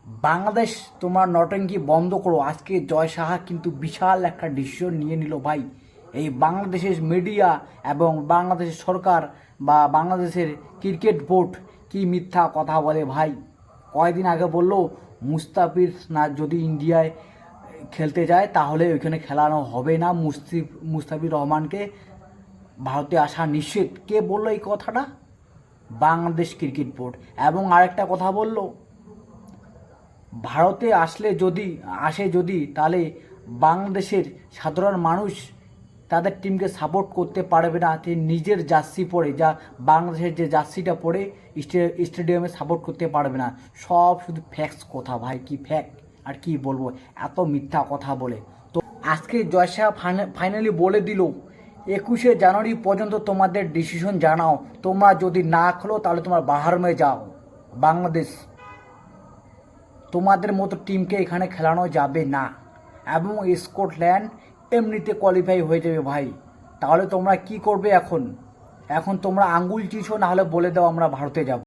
বাংলাদেশ তোমার নটঙ্কি বন্ধ করো। আজকে জয় সাহা কিন্তু বিশাল একটা ডিসিশন নিয়ে নিল ভাই। এই বাংলাদেশের মিডিয়া এবং বাংলাদেশের সরকার বা বাংলাদেশের ক্রিকেট বোর্ড কি মিথ্যা কথা বলে ভাই। কয়েকদিন আগে বললো মুস্তাফিজ না যদি ইন্ডিয়ায় খেলতে যায় তাহলে ওইখানে খেলানো হবে না, মুস্তাফিজ রহমানকে ভারতে আসা নিষেধ। কে বললো এই কথাটা? Bangladesh cricket board. এবং আরেকটা কথা বললো, ভারতে আসে যদি তাহলে বাংলাদেশের সাধারণ মানুষ তাদের টিমকে সাপোর্ট করতে পারবে না। নিজের জার্সি পরে, যা বাংলাদেশের যে জার্সিটা পরে স্টেডিয়ামে সাপোর্ট করতে পারবে না। সব শুধু ফ্যাক্টস কথা ভাই, কি ফ্যাক্ট আর কি বলবো, এত মিথ্যা কথা বলে। তো আজকে জয়সা ফাইনালি বলে দিল 21শে জানুয়ারি পর্যন্ত তোমাদের ডিসিশন জানাও, তোমরা যদি না খেলো তাহলে তোমার বাহারমে যাও। বাংলাদেশ তোমাদের মতো টিমকে এখানে খেলানো যাবে না। এবং স্কটল্যান্ড এমনিতে কোয়ালিফাই হয়ে যাবে ভাই। তাহলে তোমরা কি করবে এখন? এখন তোমরা আঙ্গুল চিছো, না হলে বলে দাও আমরা ভারতে যাব।